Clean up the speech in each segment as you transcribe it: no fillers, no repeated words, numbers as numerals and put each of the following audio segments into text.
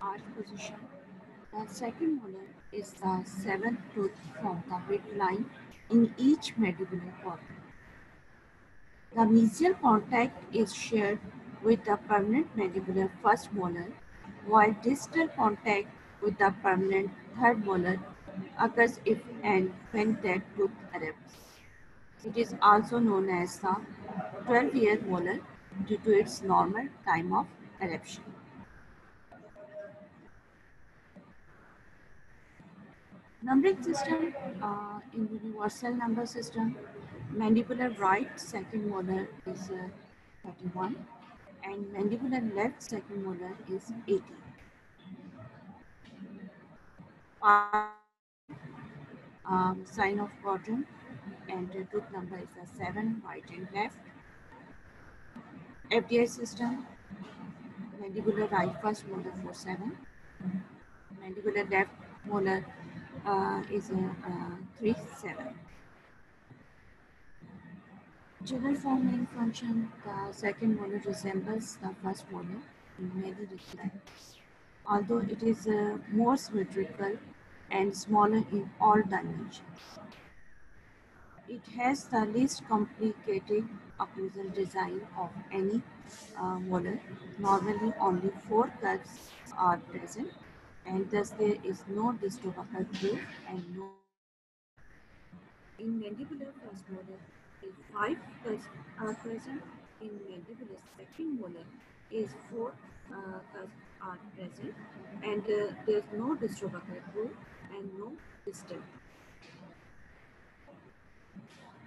arch position. The second molar is the seventh tooth from the midline in each mandibular quadrant. The mesial contact is shared with the permanent mandibular first molar, while distal contact with the permanent third molar occurs if and when that tooth erupts. It is also known as the 12-year molar due to its normal time of eruption. Numbering system in universal number system, mandibular right second molar is 31 and mandibular left second molar is 80. Sign of quadrant and tooth number is 7 right and left. FDI system, mandibular right first molar 47, mandibular left molar is 37. General form and function, the second molar resembles the first molar in many respects, although it is more symmetrical and smaller in all dimensions. It has the least complicated occlusal design of any molar. Normally, only four curves are present, and thus there is no distobuchal groove and no. In mandibular first molar, is five curves are present. In mandibular second molar, is four curves are present, and there is no distobuchal groove and no distal.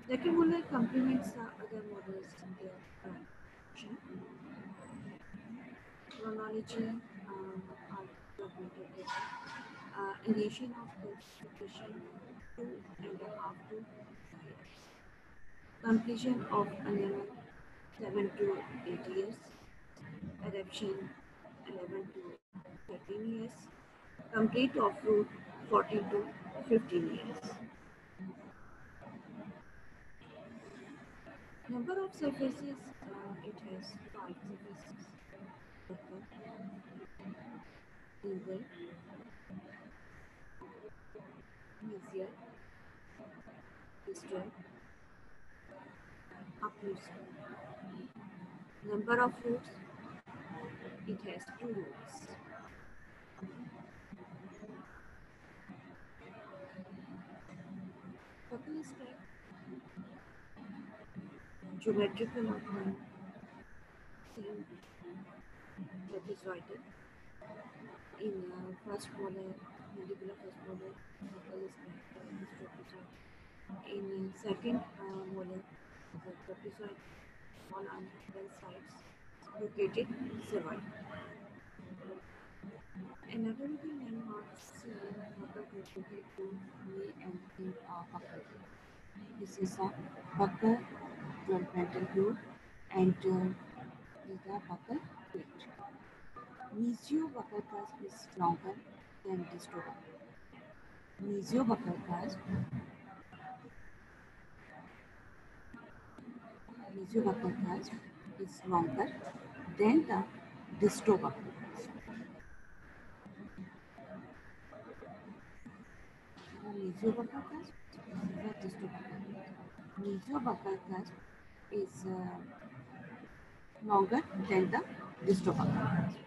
Second molar complements the other molars in their function. Chronology are documented with initiation of calcification 2.5 to 3 years. Completion of enamel 7 to 8 years. Eruption 11 to 13 years. Complete of root 14 to 15 years. Number of surfaces, it has 5 surfaces. Buccal, lingual, mesial, distal, occlusal. Number of roots, it has 2 roots. Buccal stack, geometrical outline, same trapezoidal. In first molar, mandibular first molar, buccal stack is trapezoidal. In second molar, the trapezoid, small on both sides, located cervical. Anatomical landmarks buccal located to knee and in buccal. This is a buccal developmental groove and is a buccal plate. Mesiobuccal cusp is longer than distal buccal. Mesiobuccal cusp, mesiobuccal cusp is longer than the distal buccal cusp. The mesiobuccal cusp is the distal buccal cusp. Mesiobuccal cusp is longer than the distal buccal cusp.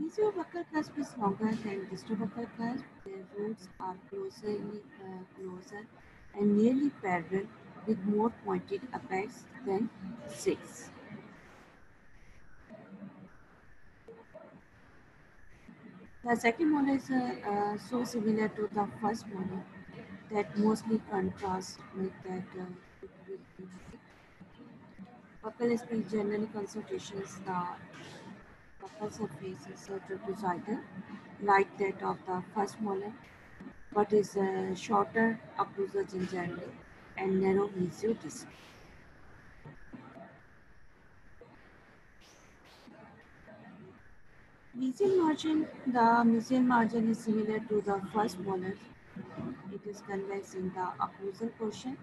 Mesiobuccal cusp is longer than distal buccal cusp. Their roots are closer and nearly parallel with more pointed apex than 6. The second molar is so similar to the first molar that mostly contrasts with that it will indicate. Buccal speech generally consultations the buccal surface is trapezoidal, like that of the first molar, but is shorter occlusal gingerly and narrow mesiodisc. The mesial margin is similar to the first molar. It is convex in the occlusal portion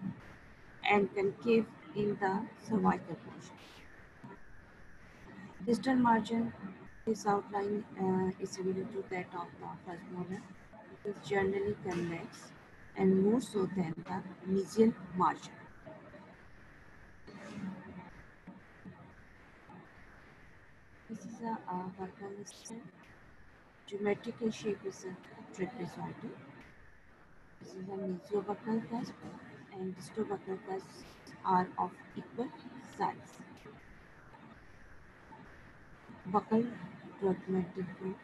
and concave in the cervical portion. Distal margin, this outline is similar to that of the first molar. It is generally convex and more so than the mesial margin. This is a buccal style. Geometrical shape is a trapezoidal. This is a mesiobuccal cusp and distobuccal cusps are of equal size. Buccal fragmented group.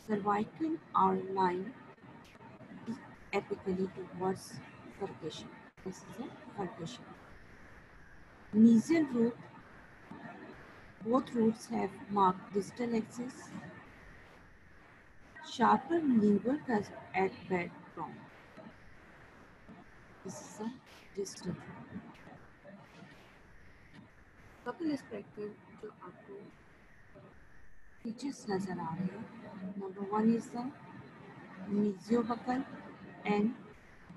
Cervical are lined apically towards furcation. This is a furcation. Mesial root, both roots have marked distal axis, sharper lingual cusp at bed prong. This is a distal root. Buccal spectrum जो आपको features नजर आ रहे हैं. Number one is the mesiobuccal and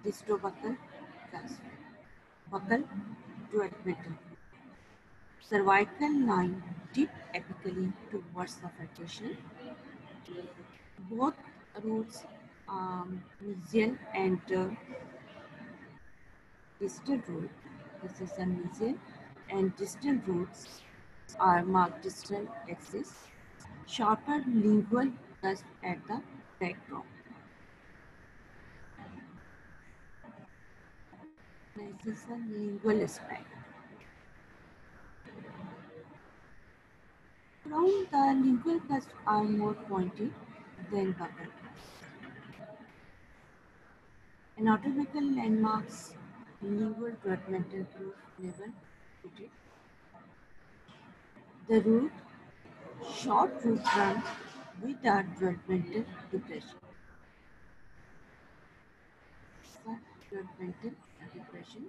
distobuccal cusp. Buccal duetmetal. Cervical line dip apically towards the furcation. Both roots, mesial and distal root. This is a mesial and distal roots are marked distal axis. Sharper lingual cusp at the backbone. This is a lingual aspect. Around the lingual cusps are more pointed than buccal. Anatomical landmarks, lingual fragmental groove never fitted. The root, short root run with a fragmental depression. Fragmental depression,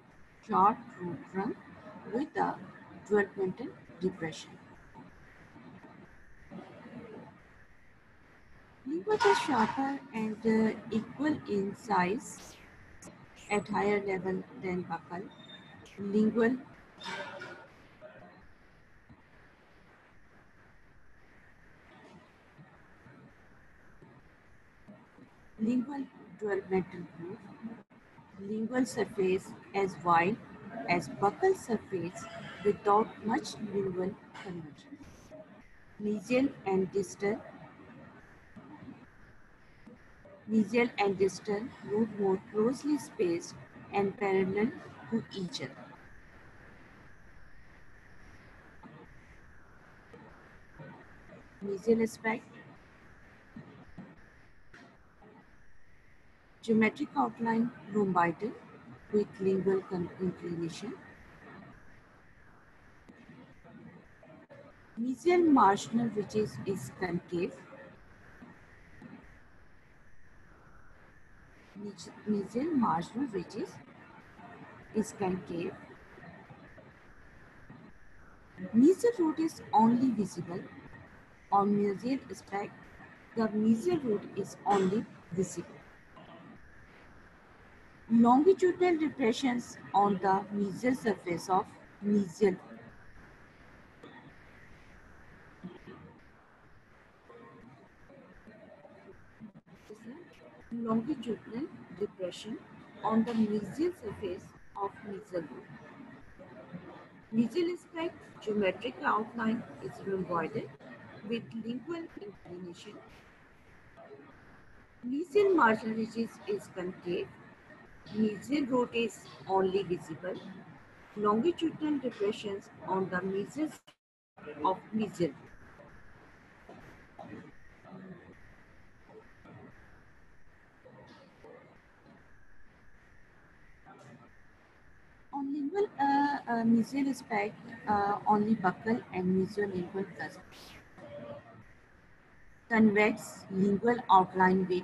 short root run with a fragmental depression. Lingual is sharper and equal in size at higher level than buccal. Lingual developmental groove. Lingual surface as wide as buccal surface without much lingual convergence. Mesial and distal root more closely spaced and parallel to each other. Mesial aspect, geometric outline rhomboidal with lingual inclination. Mesial marginal ridges is concave. Mesial marginal ridges is concave. Mesial root is only visible on mesial aspect. The mesial root is only visible. Longitudinal depressions on the mesial surface of mesial root. Longitudinal depression on the mesial surface of mesial root. Mesial aspect, geometric outline is rhomboidal with lingual inclination. Mesial marginal ridges is concave. Mesial root is only visible. Longitudinal depressions on the mesial of mesial. On lingual mesial aspect, only buccal and mesiolingual cusp. Convex lingual outline with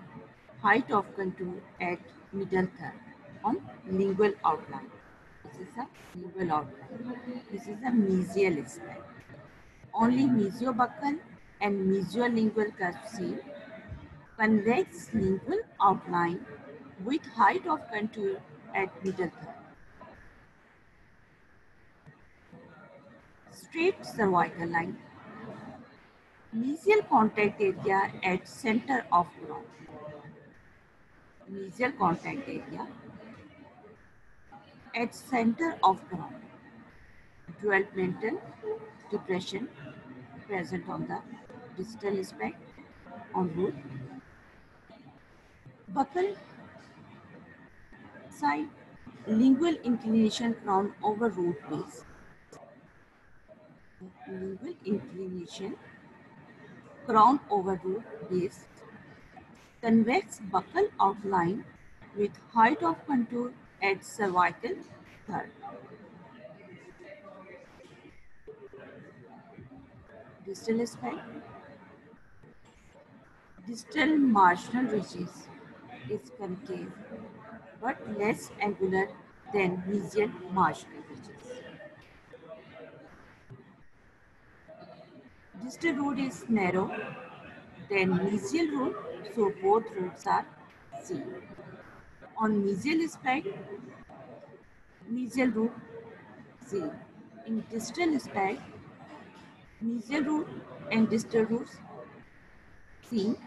height of contour at middle third on lingual outline. This is a lingual outline. This is a mesial aspect. Only mesiobuccal and mesiolingual cusp seen. Convex lingual outline with height of contour at middle third. straight cervical line, mesial contact area at center of crown, mesial contact area at center of crown, developmental depression present on the distal aspect on root, buccal side, lingual inclination crown over root base, lingual inclination crown over root base, convex buccal outline with height of contour at cervical third. Distal aspect, distal marginal ridges is concave but less angular than mesial marginal ridges. Distal root is narrow than mesial root, so both roots are seen. On mesial aspect, mesial root seen. In distal aspect, mesial root and distal roots seen.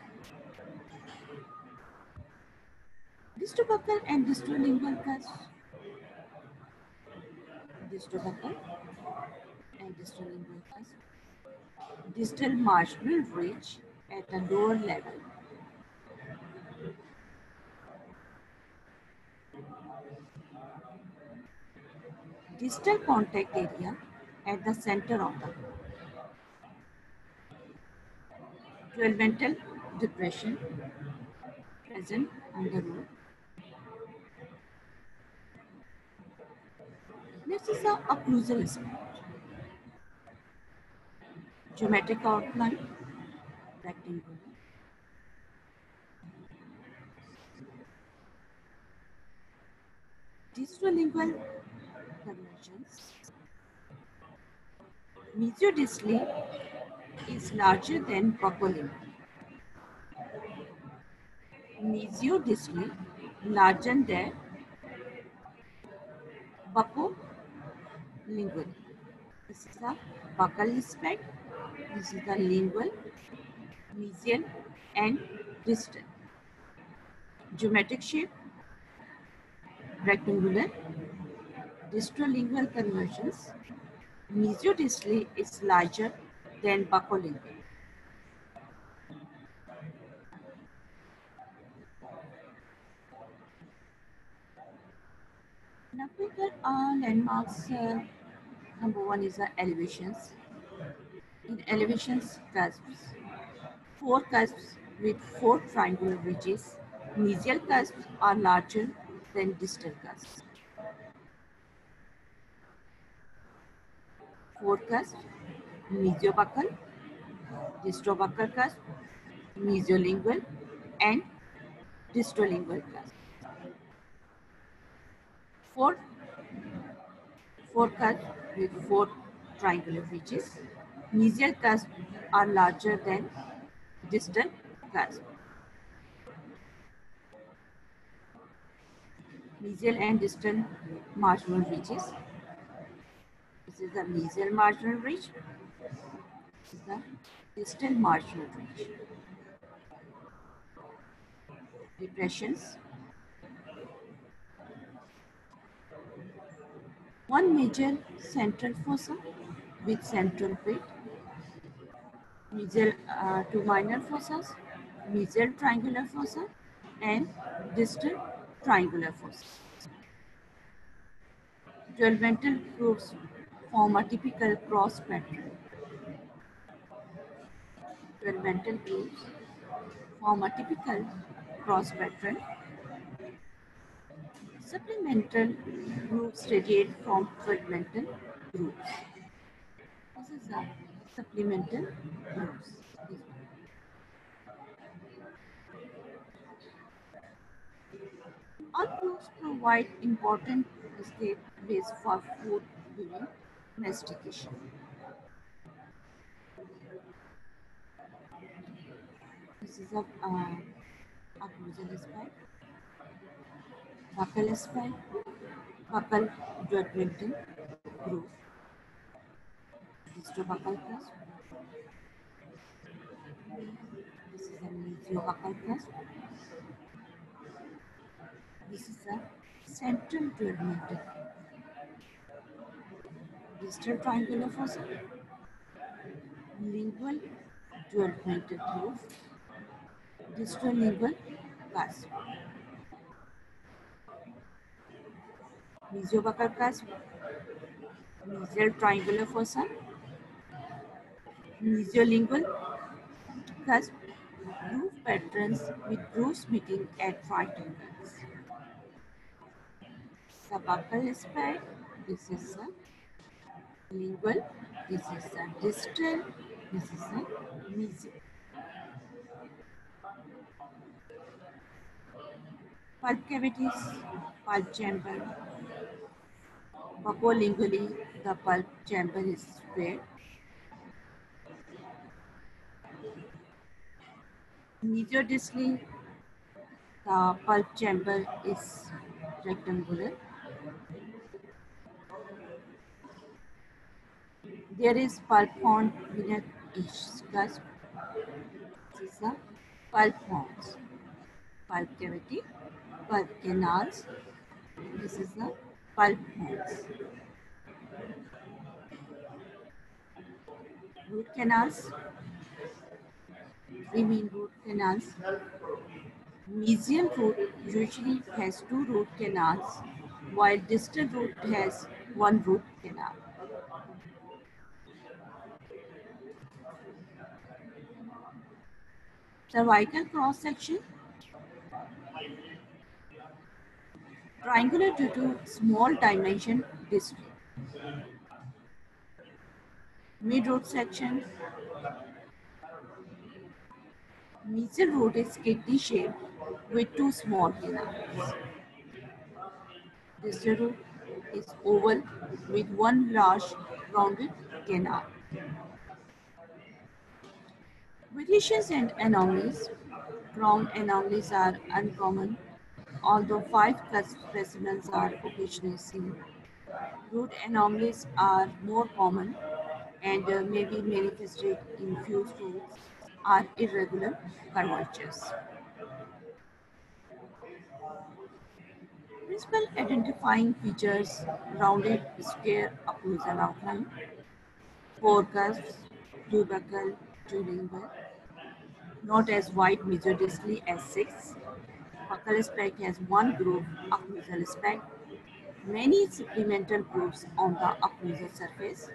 Distobuccal and distolingual cusp, distobuccal and distolingual cusp, distal marginal ridge at a lower level. Distal contact area at the center of the developmental depression present on the root. Next is the occlusal aspect. Geometric outline, rectangular. Distolingual convergence. Mesiodistally is larger than buccolingual. Mesiodistally larger than buccolingual. This is the buccal aspect. This is the lingual, mesial, and distal. Geometric shape, rectangular. Distolingual convergence. Mesiodistally is larger than buccolingual. Now we get landmarks. Number one is the elevations. In elevations, cusps. Four cusps with four triangular ridges. Mesial cusps are larger than distal cusps. Four cusps, mesiobuccal, distobuccal cusp, mesiolingual, and distolingual cusp. Four, four cusps with four triangular ridges. Mesial cusps are larger than distal cusp. Mesial and distal marginal ridges. This is the mesial marginal ridge. This is the distal marginal ridge. Depressions. One major central fossa with central pit. Mesial two minor fossas. Mesial triangular fossa and distal triangular fossa. Developmental grooves form a typical cross pattern. Developmental grooves form a typical cross pattern. Supplemental grooves radiate from developmental grooves. This is a supplemental grooves. All grooves provide important escape ways for food during mastication. This is a occlusal aspect, buccal aspect, buccal developmental groove. This Distal cusp. This is a mesio-buccal cusp. This is a central terminated distal triangular fossa, lingual dual-pointed roof, distal lingual cusp, mesio-buccal cusp, mesial triangular fossa, mesiolingual cusp, groove patterns with grooves meeting at right angles. The buccal aspect, this is a lingual, this is a distal, this is a mesial. Pulp cavities, pulp chamber. Buccolingually, the pulp chamber is square. Mesiodistally, the pulp chamber is rectangular. There is pulp horn beneath each cusp. This is the pulp horns. Pulp cavity, pulp canals. This is the pulp horns. Root canals, three main root canals. Mesial root usually has two root canals, while distal root has one root canal. Cervical cross section, triangular due to small dimension distal. Mid root section, mesial root is kidney shaped with two small canals. Distal root is oval with one large rounded canal. Variations and anomalies. Crown anomalies are uncommon, although 5 cusp specimens are occasionally seen. Root anomalies are more common and may be manifested in fused roots or irregular curvatures. Principal identifying features: rounded square occlusal outline, 4 cusps, tubercle, tulingual, not as wide mesodistally as 6. Buccal aspect has one groove, occlusal aspect, many supplemental grooves on the occlusal surface,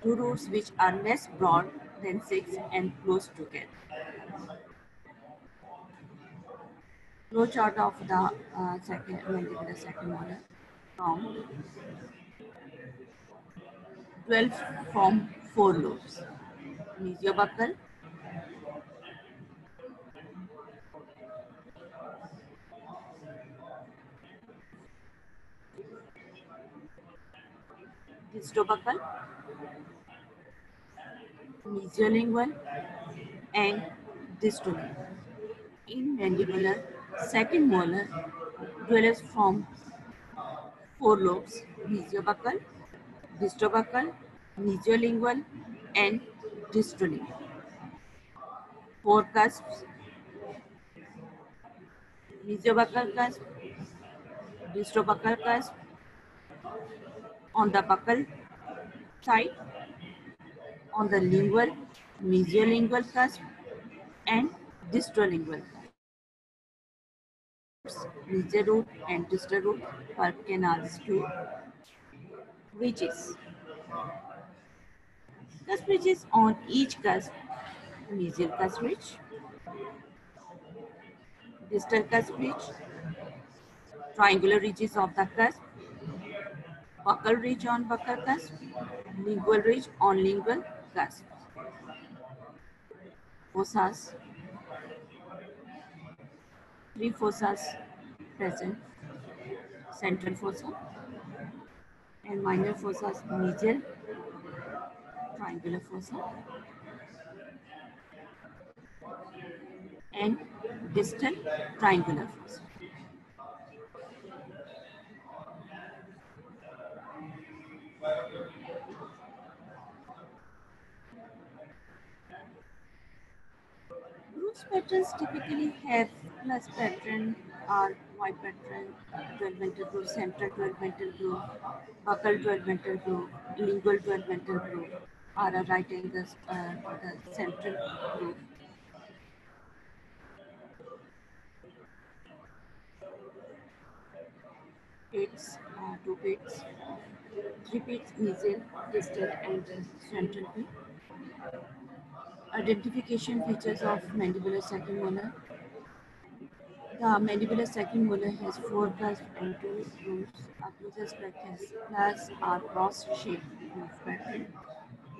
two roots which are less broad than 6 and close together. Flow chart of the second mandibular second molar from 12 from 4 lobes. Mesiobuccal, distobuccal, mesiolingual, and distolingual. In mandibular second molar dwellers from 4 lobes: mesiobuccal, distobuccal, mesiolingual, and distolingual. 4 cusps: mesiobuccal cusp, distobuccal cusp on the buccal side, on the lingual, mesiolingual cusp, and distolingual cusp. Mesial root and distal root, pulp canals too. Ridges. Cusp ridges on each cusp: mesial cusp ridge, distal cusp ridge, triangular ridges of the cusp, buccal ridge on buccal cusp, lingual ridge on lingual cusp. Fossas, 3 fossas present: central fossa and minor fossas, mesial triangular fossa and distal triangular fossa. Roots patterns typically have plus pattern or Y pattern, 12-mental groove, central 12-mental groove, buccal 12-mental groove, lingual 12-mental groove, or a right angle the central groove. Pits, two pits, three pits, mesial, distal, and central pit. Identification features of mandibular second molar. The mandibular second molar has four cusps and two grooves. Occlusal aspect has plus or cross-shaped groove pattern,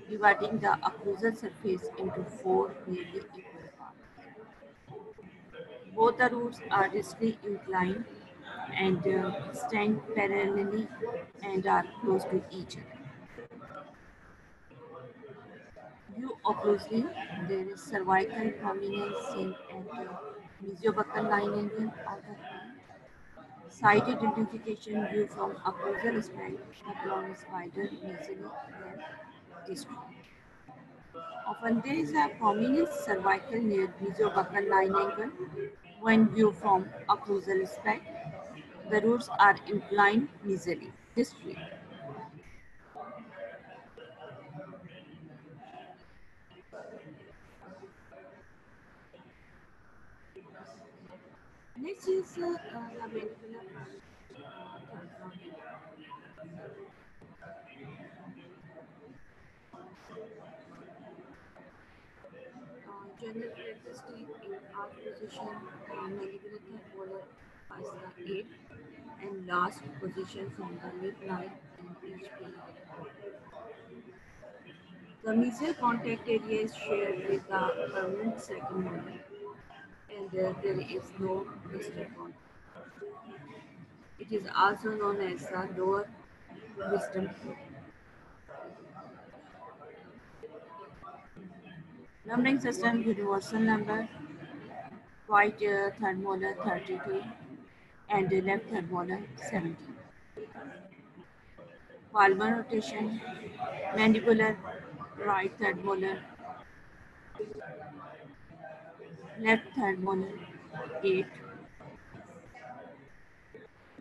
dividing the occlusal surface into four nearly equal parts. Both the roots are distally inclined and stand parallelly and are close to each other. View occlusely, there is cervical prominence seen at mesiobuccal line angle of the crown. Side identification view from occlusal aspect, the crown is wider mesially than distal. Often there is a prominent cervical near mesiobuccal line angle. When viewed from occlusal aspect, the roots are inclined mesially, distally. Next is the mandibular general characteristic in arch position, mandibular third molar as the eighth and last position from the midline in each pillar. The mesial contact area is shared with the permanent second molar, and there is no distal contact. It is also known as the lower wisdom tooth. Numbering system universal number, right third molar 32 and left third molar 17. Palmar rotation, mandibular right third molar, left third molar 8,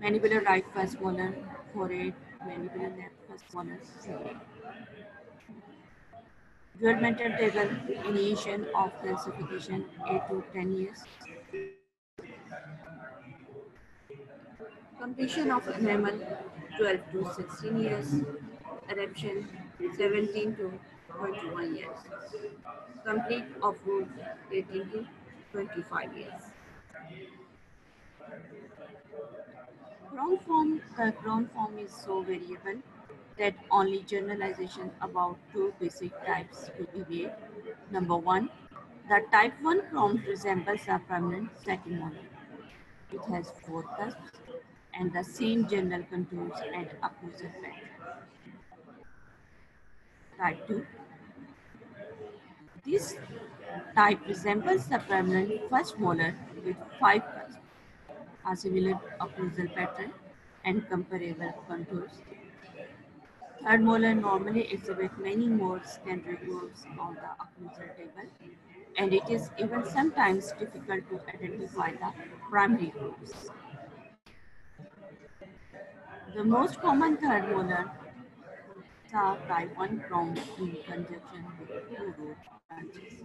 mandibular right first molar 48, mandibular left first molar 38. Developmental table initiation of classification 8 to 10 years. Completion of enamel 12 to 16 years. Eruption 17 to 21 years. Complete of root 18 to 25 years. The crown form is so variable that only generalization about two basic types will be made. Number one, the type 1 crown resembles a permanent second molar. It has four cusps and the same general contours and occlusal pattern. Type 2, this type resembles the permanent first molar with five cusps, a similar occlusal pattern, and comparable contours. Third molar normally exhibit many more secondary grooves on the occlusal table, and it is even sometimes difficult to identify the primary grooves. The most common third molar are type 1 crown in conjunction with two root branches.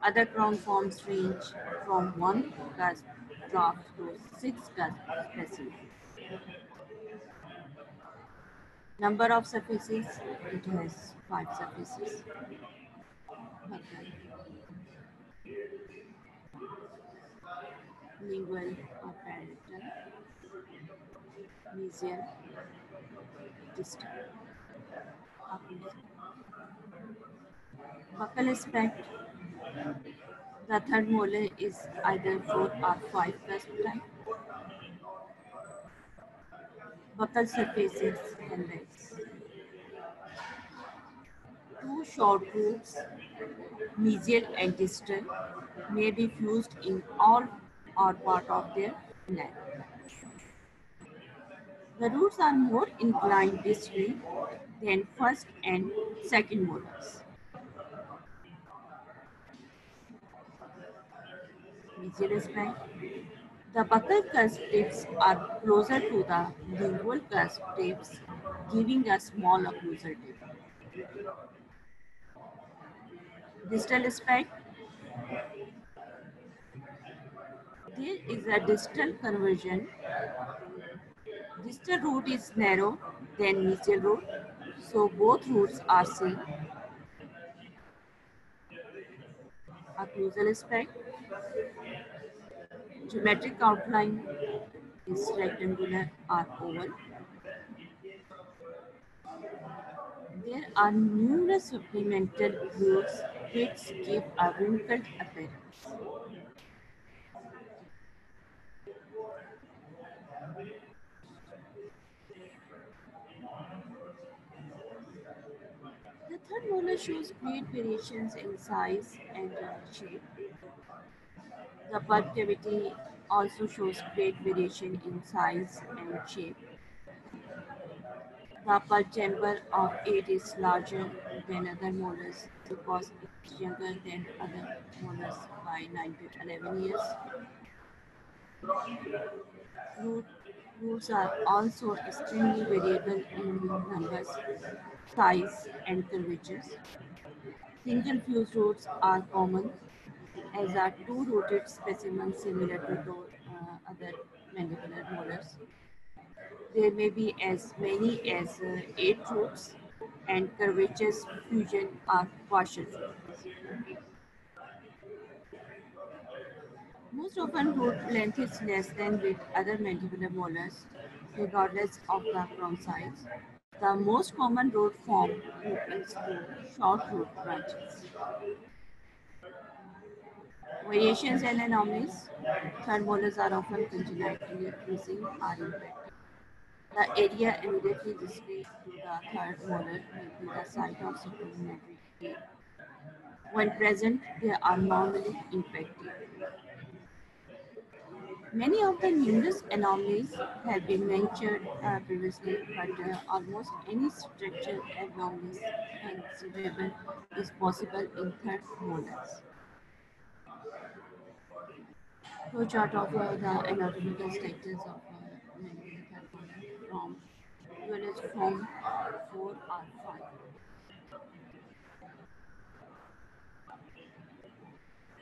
Other crown forms range from 1 cusp drop to 6 cusp specimens. Number of surfaces, it has 5 surfaces. Okay. Lingual or parietal, mesial, distal, occlusal. Buccal aspect, the third molar is either 4 or 5 cusp type. Buccal surfaces convex. Two short grooves, mesial and distal, may be fused in all or part of their length. The roots are more inclined distally than first and second molars. Mesial aspect. The buccal cusp tips are closer to the lingual cusp tips, giving a small occlusal tip. Distal aspect. There is a distal conversion. Distal root is narrow than mesial root, so both roots are same. Occlusal aspect. Geometric outline is rectangular or oval. There are numerous supplemental roots which give a wrinkled appearance. The third molar shows great variations in size and shape. The bud cavity also shows great variation in size and shape. The pulp chamber of it is larger than other molars because it is younger than other molars by 9 to 11 years. Root, roots are also extremely variable in numbers, size, and curvatures. Single fused roots are common, as are two-rooted specimens similar to those other mandibular molars. There may be as many as 8 roots, and curvatures fusion are partial fusions. Most often, root length is less than with other mandibular molars, regardless of the crown size. The most common root form is through short root branches. Variations and anomalies. Third molars are often congenitally missing or impacted. The area immediately discrete to the third molar may be the site of supplementary decay. When present, they are normally impacted. Many of the numerous anomalies have been mentioned previously, but almost any structural anomalies considerable is possible in third molars. Flowchart of the anatomical status of mandibular third molar from dualist form 4 or 5.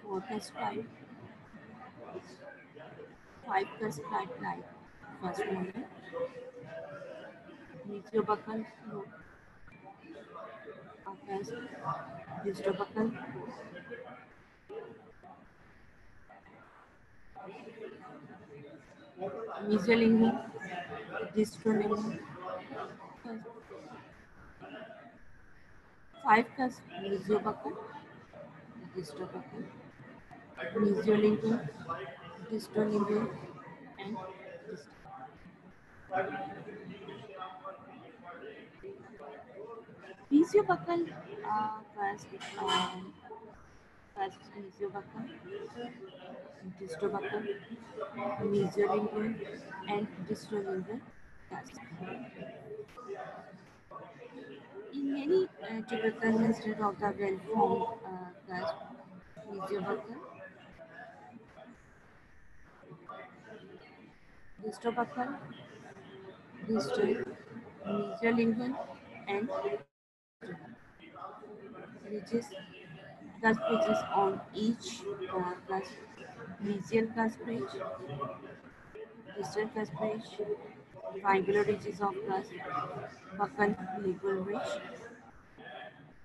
Focus type 5 cusp like first molar, meziobuccal loop, cusp, distobuccal, mesolingual, distrolingual, cusp, 5 cusp, meziobuccal, distobuccal, mesolingual, distrolingual, and distal. Meziobuccal cusp, cusp, meziobuccal, distobuccal, mesolingual, and distrolingual cusp. In many tubercles, instead of the well-formed cusp, meziobuccal, distobuccal, distal, mesolingual, and distal ridges, cusp ridges on each cusp, mesial cusp ridge, distal cusp ridge, triangular ridges of cusp, buccal lingual ridge,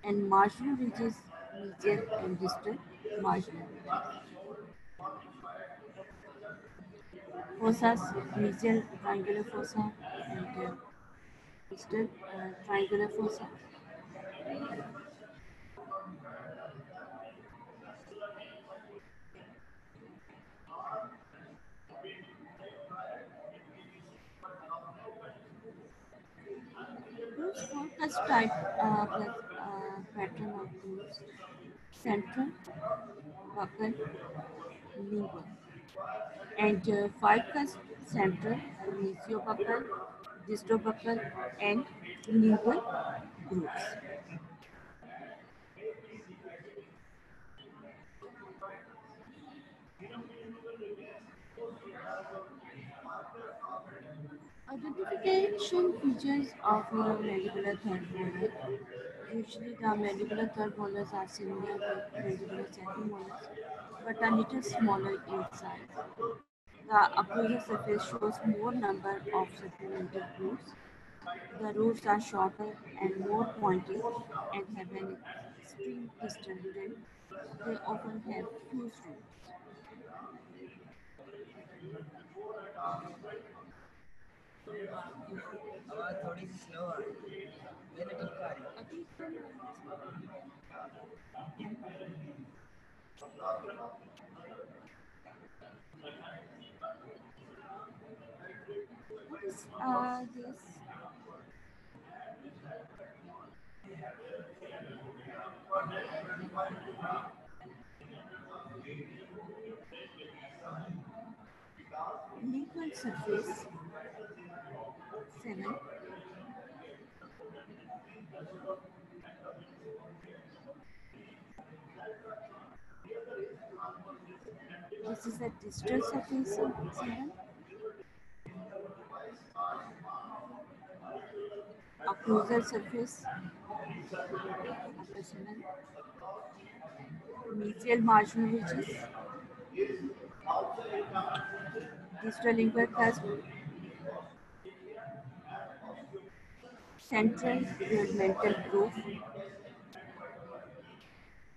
and marginal ridges, mesial and distal marginal ridges. Fossas, mesial triangular fossa, and distal triangular fossa. Those focus type pattern of those central, buccal, lingual, and ficus central, mesiobuccal, distobuccal, and lingual groups. Identification features of mandibular third molar. Usually the mandibular third molars are similar with mandibular second molars, but a little smaller in size. The occlusal surface shows more number of supplemental grooves. The roots are shorter and more pointy and have an extreme distal dent. They often have fused roots. आवाज थोड़ी सी slow आ रही है मैंने ठीक आ रही है What is this lingual surface? 7. This is a distal surface. 7. Occlusal surface. Upper 7. Mesial marginal ridges. Distal lingual cusp. Central developmental groove.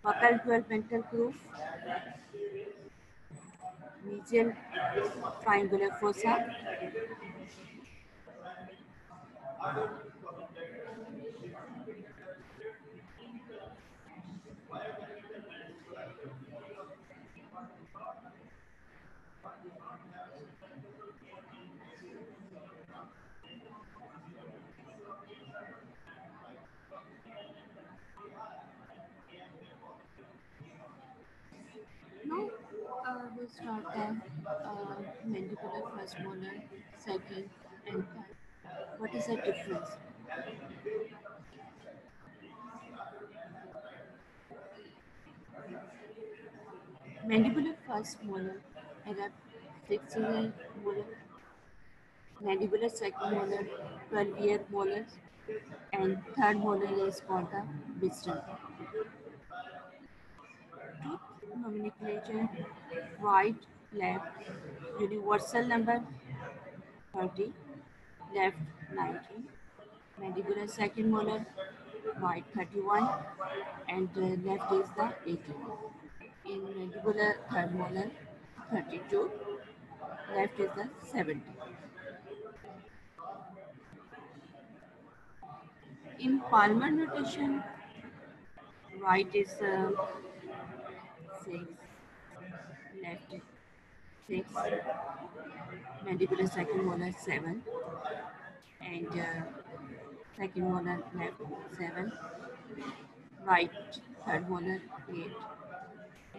Buccal developmental groove. Mesial triangular fossa. Now we'll start the mandibular first molar, second, and third. What is the difference? Mandibular first molar and a flexible molar, mandibular second molar, 12-year molars, and third molar is called the wisdom. Tooth nomenclature: right, left, universal number 30, left 90, mandibular second molar, right 31, and left is the 18. In mandibular third molar 32, left is the 70. In palmar notation, right is 6, left is 6, mandibular second molar 7, and second molar left 7, right third molar 8,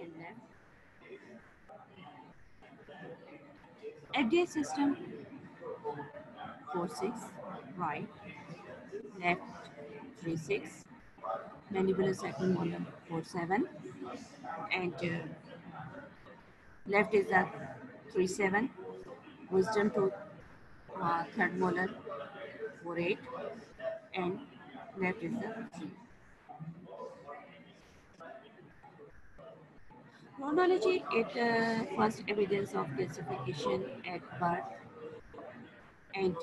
and left. FDA system 4 6, right, left 3 6, mandibular second molar 4 7, and left is the 3 7, wisdom tooth third molar 4 8, and left is the 3. Chronology it first evidence of calcification at birth, and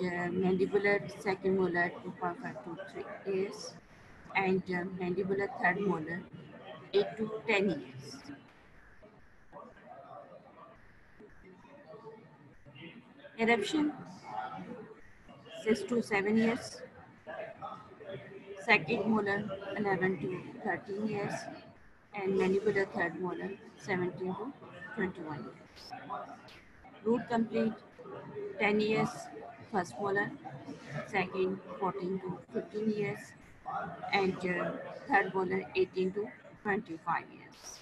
mandibular second molar 2.5 to 3 years, and mandibular third molar 8 to 10 years. Eruption 6 to 7 years, second molar 11 to 13 years, and mandibular third molar 17 to 21 years. Root complete 10 years, first molar, second 14 to 15 years, and third molar 18 to 25 years.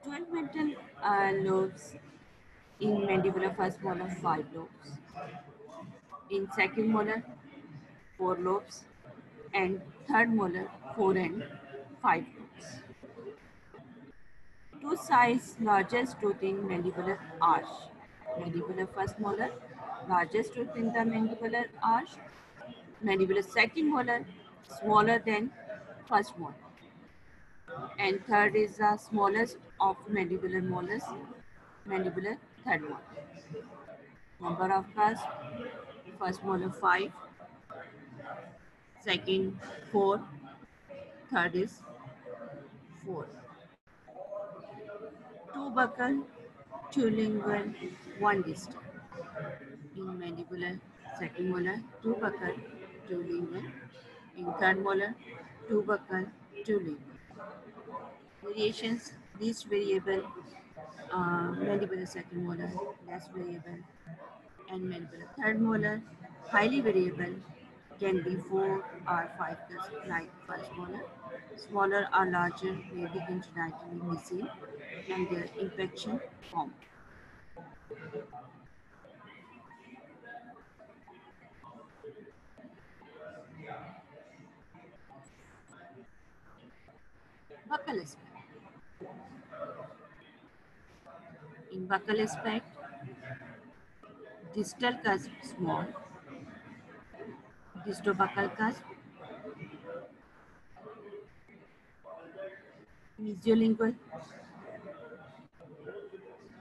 12 mental lobes in mandibular first molar, 5 lobes. In second molar, 4 lobes, and third molar 4 and 5 lobes. Tooth size largest tooth in mandibular arch. Mandibular first molar largest tooth in the mandibular arch. Mandibular second molar, smaller than first molar. And third is the smallest of mandibular molars, mandibular third molar. Number of cusp, first molar 5, second 4, third is 4. Two buccal, two lingual, one distal. In mandibular second molar, two buccal, two lingual. In third molar, two buccal, two lingual. Variations, least variable, mandibular second molar, less variable, and mandibular third molar, highly variable, can be 4 or 5 cusps like first molar. Smaller or larger may be congenitally missing and their infection common. Buccal aspect. In buccal aspect, distal cusp small, distobuccal cusp, mesiolingual,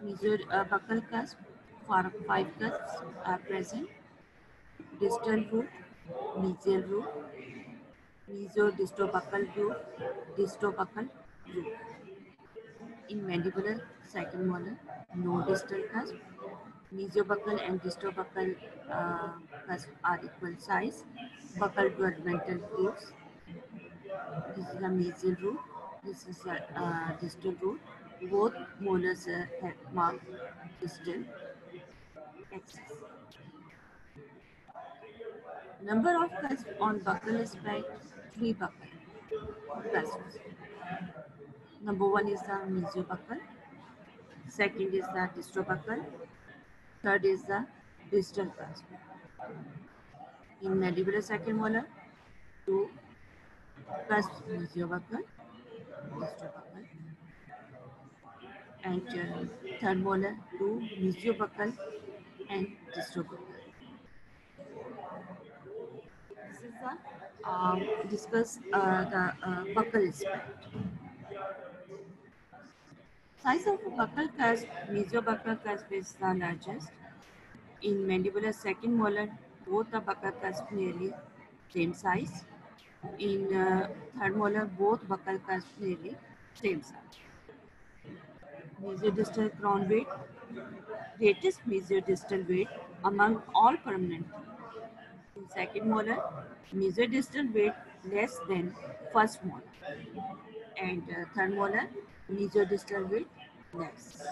mesiobuccal cusp, 5 cusps are present, distal root, mesial root, mesodistobuccal root, distobuccal root. In mandibular second molar, no distal cusp. Mesiobuccal and distobuccal cusp are equal size. Buccal developmental groups. This is a mesial root. This is a distal root. Both molars have marked distal axis. Number of cusps on buccal aspect, 3 buccal cusps. Number 1 is the mesiobuccal. Second is the distobuccal. Third is the distal cusp. In mandibular second molar, 2 cusps mesiobuccal, distobuccal, and third molar, 2 mesiobuccal and distobuccal. This is the discuss the buccal aspect. Size of buccal cusp, mesiobuccal cusp is the largest. In mandibular second molar, both the buccal cusp nearly same size. In third molar, both buccal cusp nearly same size. Mesiodistal crown weight, greatest mesiodistal weight among all permanent teeth. In second molar, mesiodistal weight less than first molar, and third molar, mesiodistal weight less.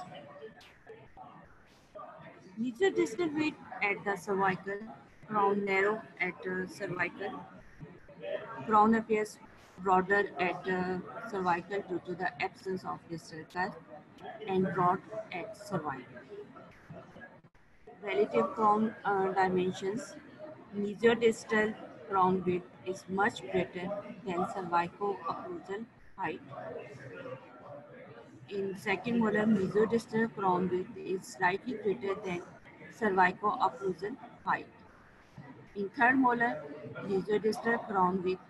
Mesiodistal weight at the cervical, crown narrow at cervical, crown appears broader at cervical due to the absence of distal cusp and broad at cervical. Relative crown dimensions, mesiodistal crown width is much greater than cervico-occlusal height. In second molar, mesiodistal crown width is slightly greater than cervico-occlusal height. In third molar, mesiodistal crown width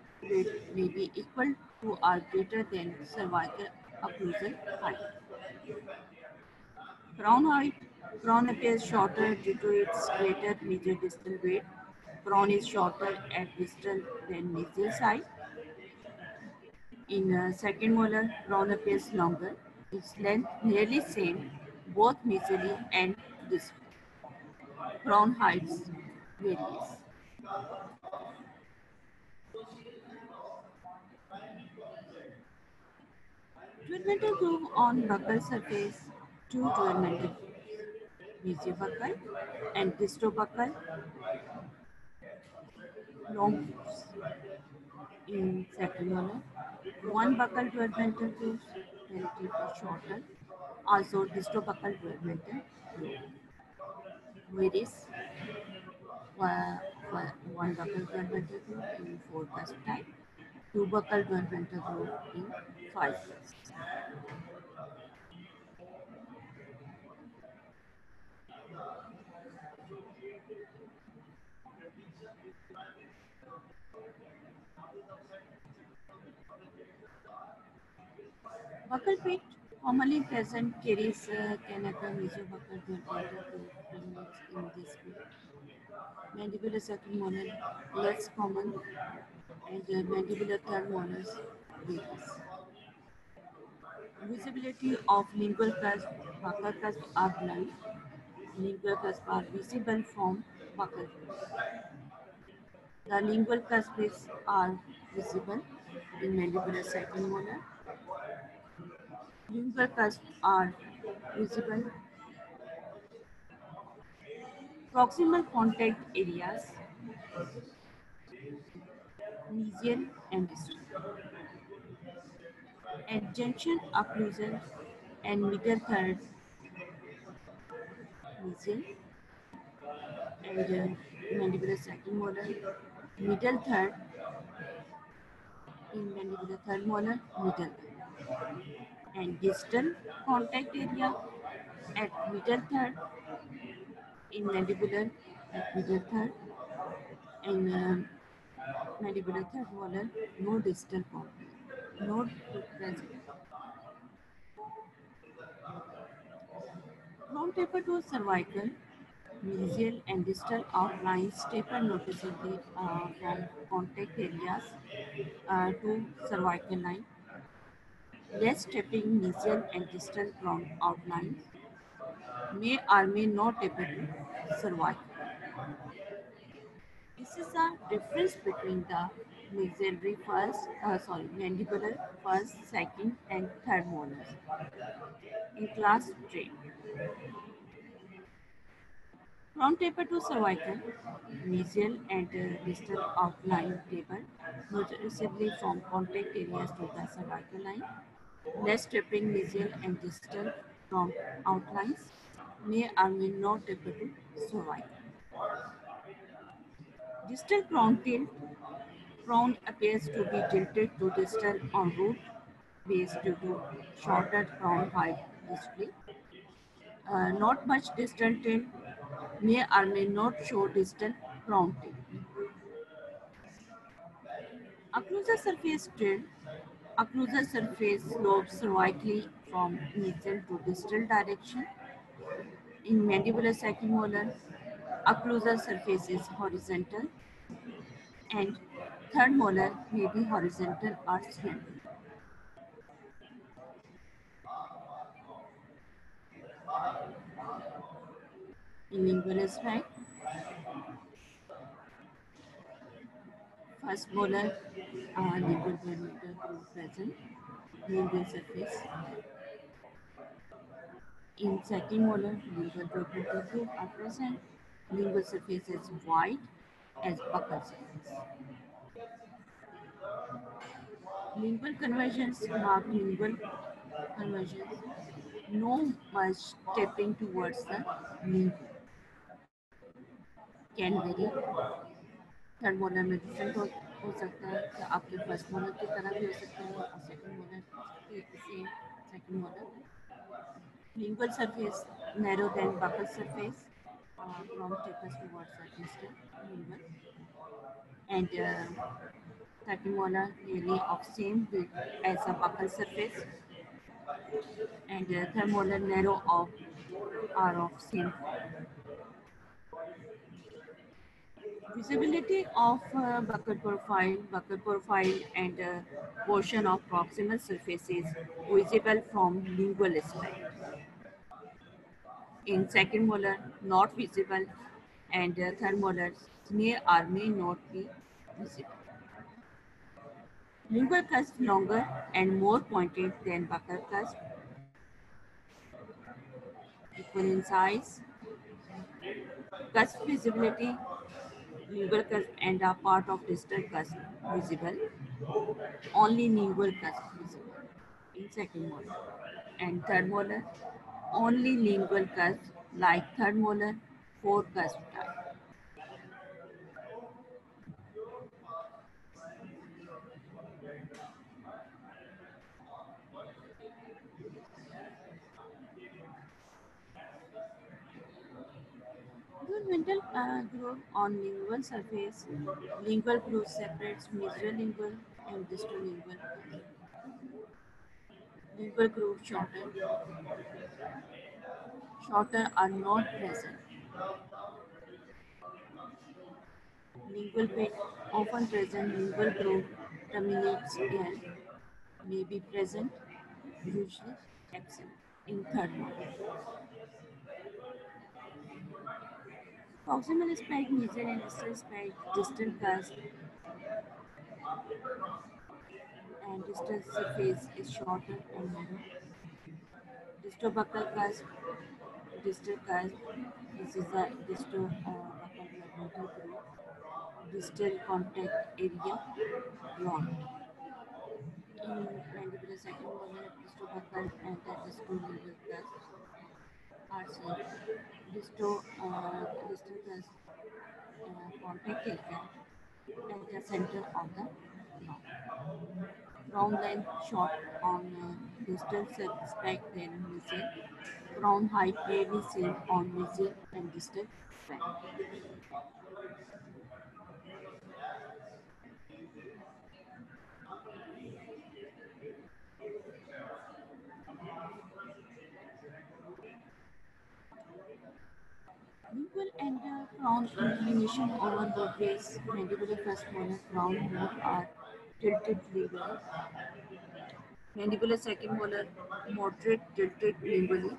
may be equal to or greater than cervical occlusal height. Crown height. Crown appears shorter due to its greater mesiodistal weight. Crown is shorter at distal than mesial side. In second molar, crown appears longer. Its length nearly same, both mesially and distal. Crown heights varies. Developmental groove on buccal surface, two developmental grooves, mesiobuccal and distobuccal long grooves. In second molar, one buccal developmental grooves, relatively shorter, also distobuccal developmental groove. Varies one buccal developmental groove in 4 cusp type, two buccal developmental groove in 5 cusps. Buccal pit, commonly present, carries Kanaka mesobuccal vertebra to terminates in this pit. Mandibular second molar, less common, and mandibular third molars varies. Visibility of lingual cusp, buccal cusp are blunt. Lingual cusp are visible from buccal pit. The lingual cusps are visible in mandibular second molar. Lingual cusps are visible. Proximal contact areas, mesial and distal. Adjunction occlusal and middle third mesial and mandibular second molar. Middle third in mandibular third molar, middle and distal contact area at middle third in mandibular at middle third and mandibular third molar, no distal contact, no present. From taper to cervical, mesial and distal outlines taper noticeably from contact areas to cervical line. Less tapering mesial and distal ground outlines may or may not taper to cervical. This is the difference between the mandibular first, second, and third molars in class trait. From taper to cervical, mesial and distal outline taper noticeably from contact areas to the cervical line. Less tapering mesial and distal front outlines may or may not taper to cervical. Distal crown tilt. Crown appears to be tilted to distal on root base due to shorter crown height display. Not much distal tilt may or may not show distal crown tilt. Occlusal surface tilt. Occlusal surface slopes cervically from mesial to distal direction. In mandibular second molar, occlusal surface is horizontal and third molar may be horizontal or slant. In lingual aspect, first molar lingual perimeter group present, lingual surface. In second molar, lingual perimeter group are present. Lingual surface is wide as buccal surface. Lingual conversions mark lingual conversions. No much stepping towards the lingual can vary. Third molar में different हो सकता है तो आपके first molar की तरह भी हो सकता है और सेकंड मोलर के same second molar lingual surface narrow than buccal surface from tapers towards the distal lingual and second molar nearly of same width as a buccal surface and third molar narrow of are of same height. Visibility of buccal profile and portion of proximal surface is visible from lingual aspect. In second molar, not visible, and third molar may or may not be visible. Lingual cusp longer and more pointed than buccal cusp, equal in size. Cusp visibility, lingual cusp and a part of distal cusp visible. Only lingual cusp visible in second molar. And third molar, only lingual cusp like third molar, four cusp type. Segmental groove on lingual surface. Lingual groove separates mesolingual and distolingual. Lingual groove shorter are not present. Lingual bit often present. Lingual groove terminates L may be present, usually absent. In third one, proximal spike, mesial and distal spike, distal cusp and distal surface is shorter and narrow. Distobuccal cusp, distal cusp. This is the distobuccal labyrinthic groove. Distal contact area long. In mandibular second molar, distobuccal and the distolingual cusps are same. Distal cusp contact area at the center of the long. Crown length short on distal spec than mesial. Crown height rarely seen on mesial and distal spec. Lingual and crown inclination over the base. Mandibular first molar crown both are tilted lingually. Mandibular second molar moderate tilted lingually,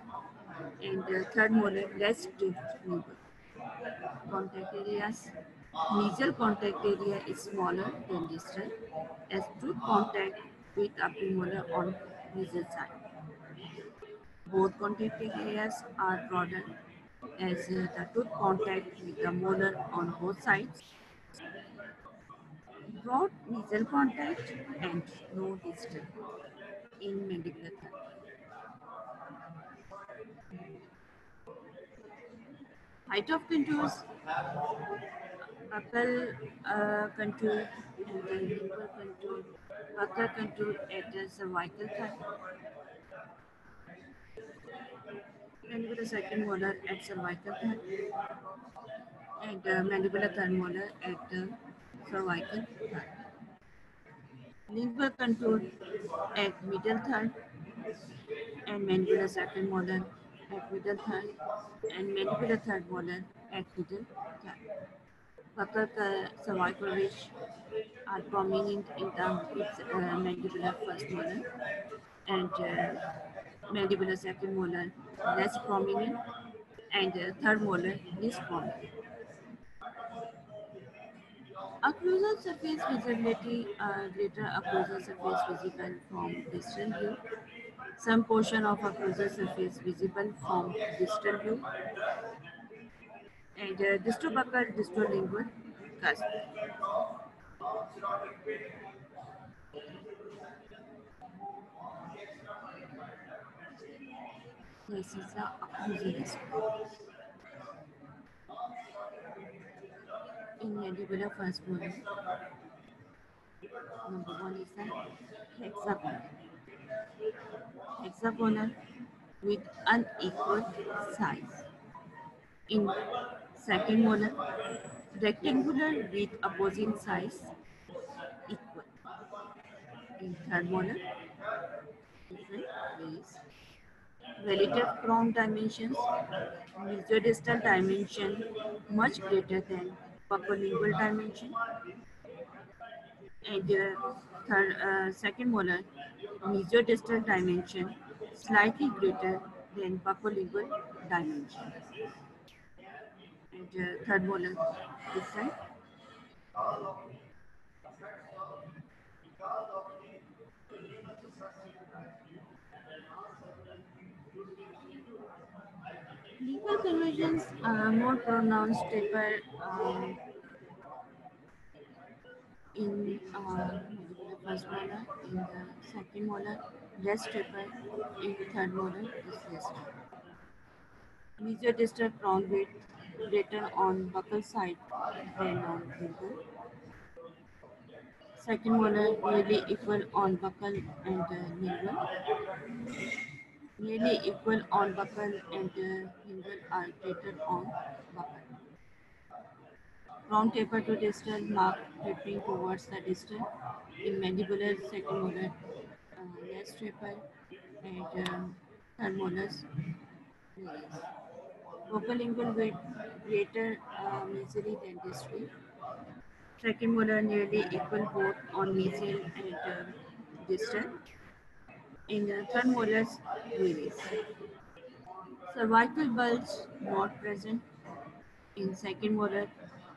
and third molar less tilted lingually. Contact areas. Mesial contact area is smaller than distal as tooth contact with premolar on mesial side. Both contact areas are broader as the tooth contact with the molar on both sides. Broad mesial contact and no distal in mandibular third. Height of contours, buccal contour and the lingual contour, buccal contour at the cervical thigh, mandibular second molar at cervical thigh, and mandibular third molar at the cervical thigh. Lingual contour at middle third and mandibular second molar at middle third and mandibular third molar at middle third. Buccal cervical ridge are prominent in the mandibular first molar and mandibular second molar less prominent and third molar least prominent. Occlusal surface visibility, greater occlusal surface visible from distal view. Some portion of occlusal surface visible from distal view and distobuccal distolingual cusp. This is the occlusal aspect. In mandibular first molar, number one is the hexagonal. Hexagonal with unequal size. In second molar, rectangular with opposing size equal. In third molar, different ways. Relative crown dimensions, mesodistal dimension much greater than buccolingual dimension, and second molar mesodistal dimension slightly greater than buccolingual dimension, and third molar different. Lingual convergence more pronounced taper in the first molar, in the second molar, less taper, in third molar is less taper. Mesodistal crown width greater on buccal side than on lingual. Second molar nearly equal on buccal and lingual. Nearly equal on buccal and lingual are greater on buccal. Round taper to distal, mark tapering towards the distal. In mandibular, second molar, less taper, and third molars release. Vocolingual with greater mesially than distally. Second molar nearly equal both on mesial and distal. In third molars release. Cervical bulge not present in second molar.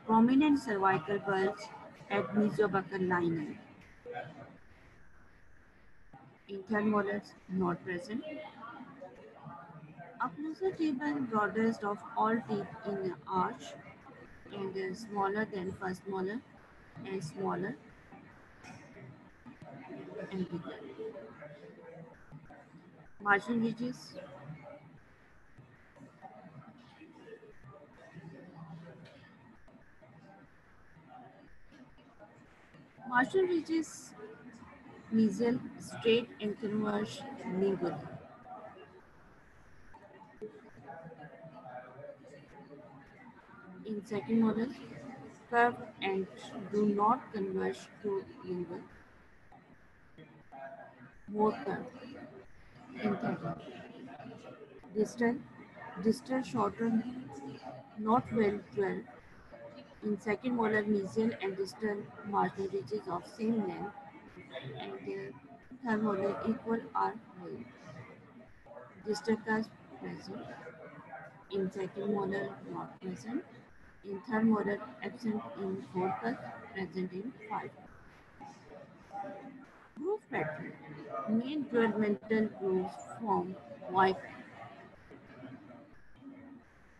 Prominent cervical bulge at mesobuccal lining. In third molars not present. Occlusal table broadest of all teeth in arch and is smaller than first molar and smaller and bigger. Marginal ridges. Marginal ridges mesial, straight and converge lingually. In second molar, curved and do not converge to lingual. More curved. In third molar. Distal, distal shorter, not well dwelled. In second molar, mesial and distal marginal ridges of same length and their third molar equal or higher. Distal cusp present. In second molar, not present. In third molar, absent in fourth cusp, present in five. Groove pattern. Main developmental grooves form white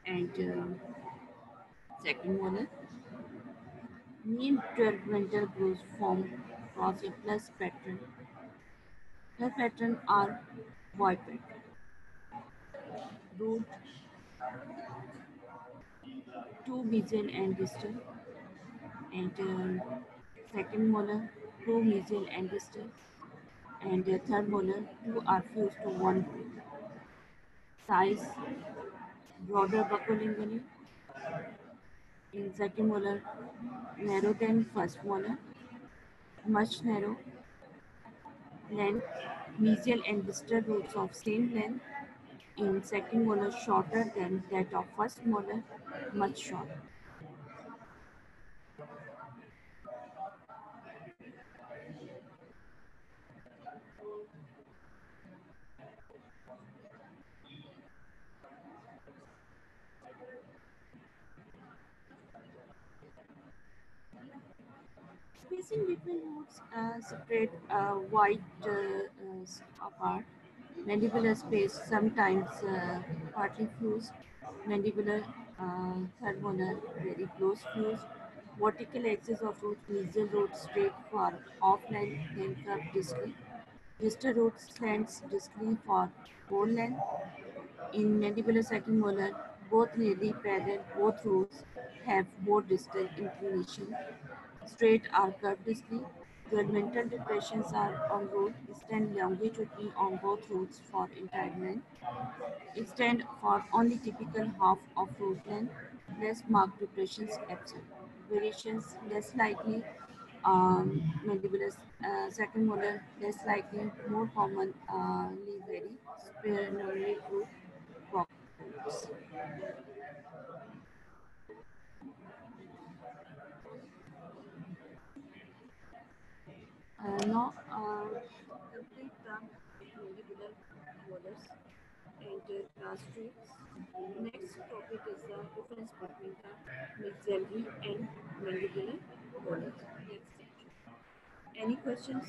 and second molar. Main developmental grooves form cross a plus pattern. The pattern are white pattern. Root, two mesial and distal, and second molar, two mesial and distal, and third molar, two are fused to one root. Size, broader buccolingually. In second molar, narrow than first molar, much narrow. Length, mesial and distal roots of same length. In second molar, shorter than that of first molar, much shorter. Spacing between roots separate wide apart. Mandibular space sometimes partly fused. Mandibular third molar very close fused. Vertical axis of roots, mesial root straight for off length, then curved distally. Distal root slants distally for whole length. In mandibular second molar, both nearly parallel, both roots have more distal inclination. Straight or curved distally. Developmental depressions are on root, extend longitudinally on both roots for entire length, extend for only typical half of root length, less marked depressions absent. Variations less likely, mandibular second molar less likely, more commonly vary, sphenoid root roots. Now, complete the mandibular molars and class traits. Next topic is the difference between the maxillary and mandibular molars. Next section. Any questions?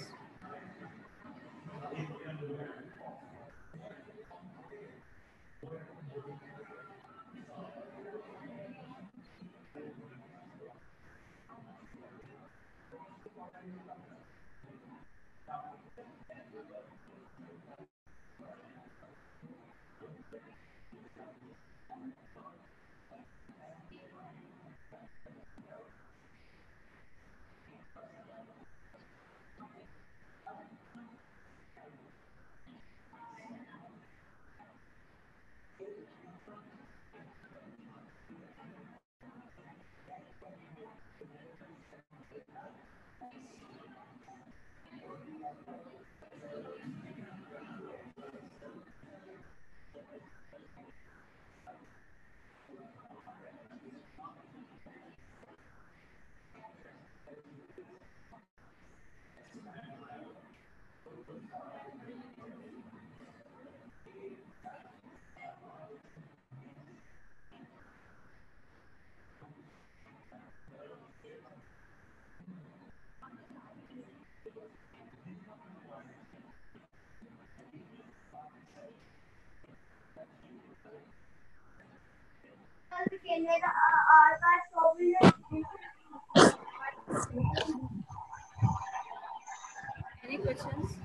Any questions?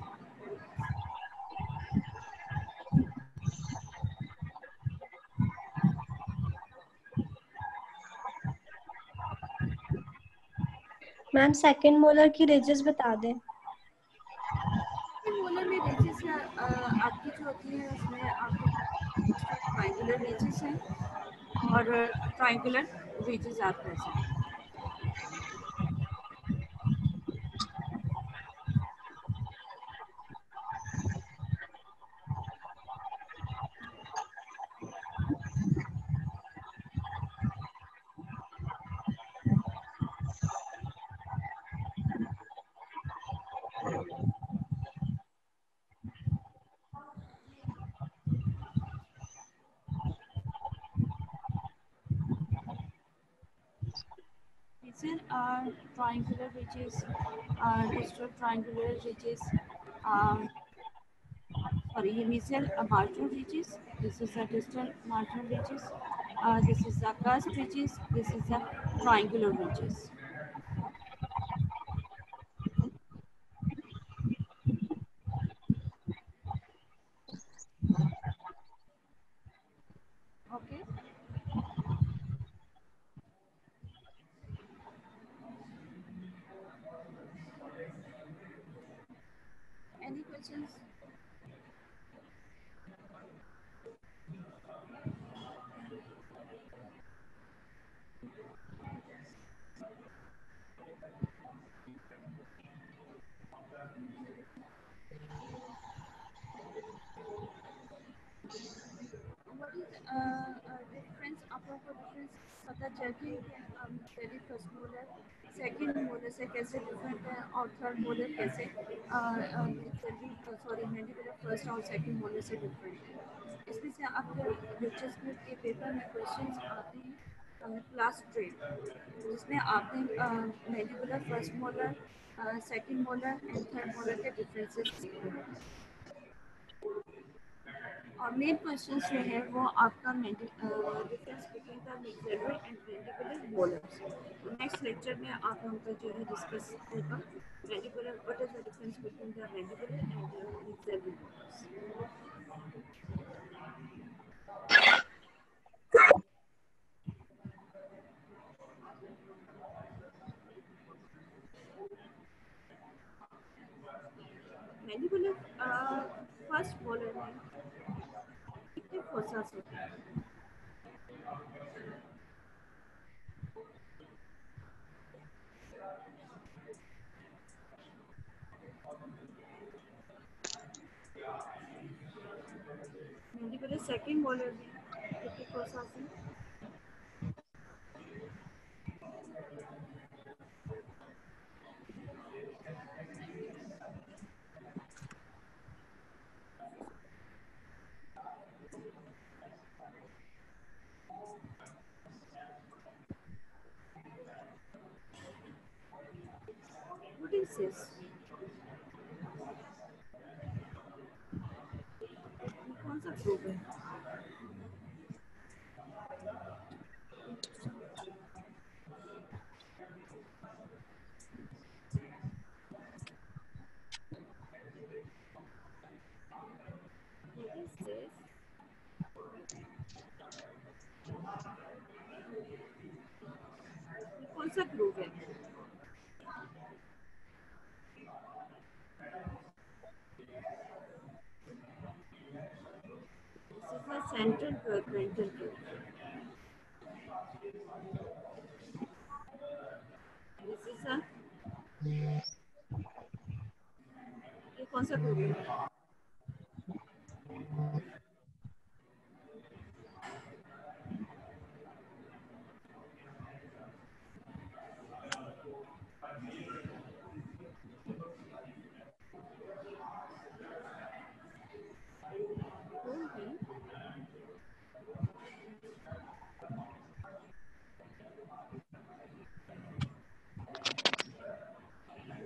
Ma'am second molar की ridges बता दें। Molar में ridges आपकी जो होती है उसमें आपके ट्राइंगुलर रीजेस हैं और ट्राइंगुलर रीजेस आप कह सकते हैं। These are triangular ridges, distal triangular ridges, sorry, mesial marginal ridges. This is a distal marginal ridges. This is the cusp ridges. This is the triangular ridges. Okay. Any questions? What is difference upper को difference पता चल गई है पहली first molar second molar से कैसे different है और थर्ड मोलर कैसे सॉरी मैंडिबुलर फर्स्ट और सेकंड मोलर से डिफरेंट है। इसमें से आपके रिचर्स के पेपर में क्वेश्चंस आते हैं क्लास ट्रेड जिसमें आपने mandibular first molar second molar and third molar के डिफरेंसेस सीखे हैं और मेन क्वेश्चन जो है वो आपका difference between the maxillary and mandibular molars. तो नेक्स्ट लेक्चर में आप लोगों का जो है डिस्कस होगा mandibular what is the difference between the mandibular and maxillary molars. Mandibular first molar में कितने फोर्सेस होते हैं? मैंडिबुलर सेकंड मोलर में कितने फोर्सेस हैं? What is this? कौन सा ग्रुप है? What is this? कौन सा ग्रुप है? This is the central parental group. This is a ये कौन सा ग्रुप है?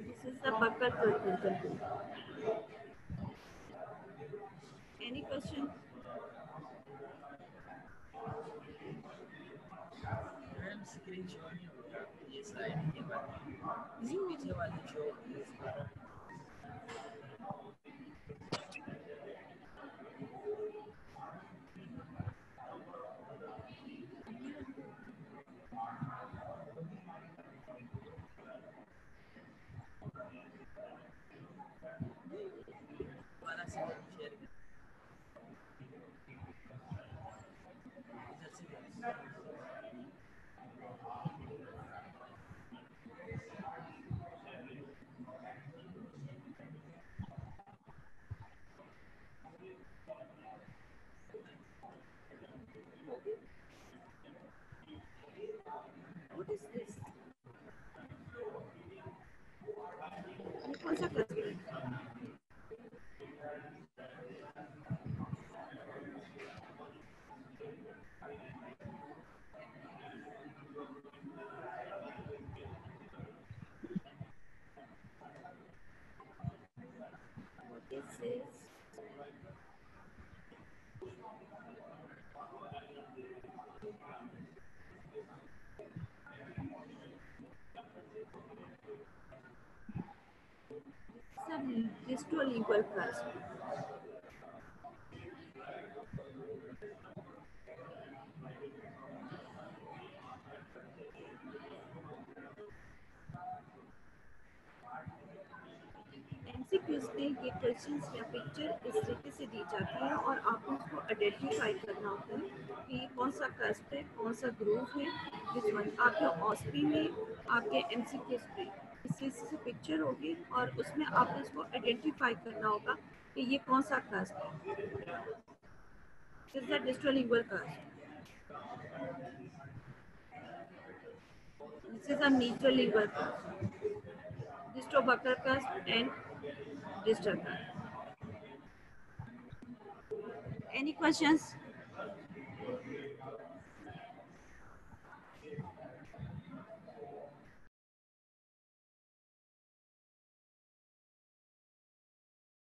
This is the buccal frontal group. Any question? Ma'am screen show नहीं होगा ये स्लाइड के बाद इसके पीछे वाली जो वाला शेयर इधर से What is this? ये कौन सा क्लास है? What is this? Some distal clasp. MCQs में ये क्वेश्चंस या पिक्चर इस तरीके से दी जाती है और आपको उसको आइडेंटिफाई करना होता है कि कौन सा कस्ट है, कौन सा ग्रूव है, विच वन। आपके ऑस्पी में, आपके एमसीक्यूज में इस तरीके से पिक्चर होगी और उसमें आपको इसको आइडेंटिफाई करना होगा कि ये कौन सा कस्ट है। दिस इज द डिस्ट्रोलिंगुअल कस्ट, दिस इज अ मीजोलिंगुअल कस्ट, डिस्ट्रोबक्कल कस्ट एंड डिस्टल कस्ट। Any questions?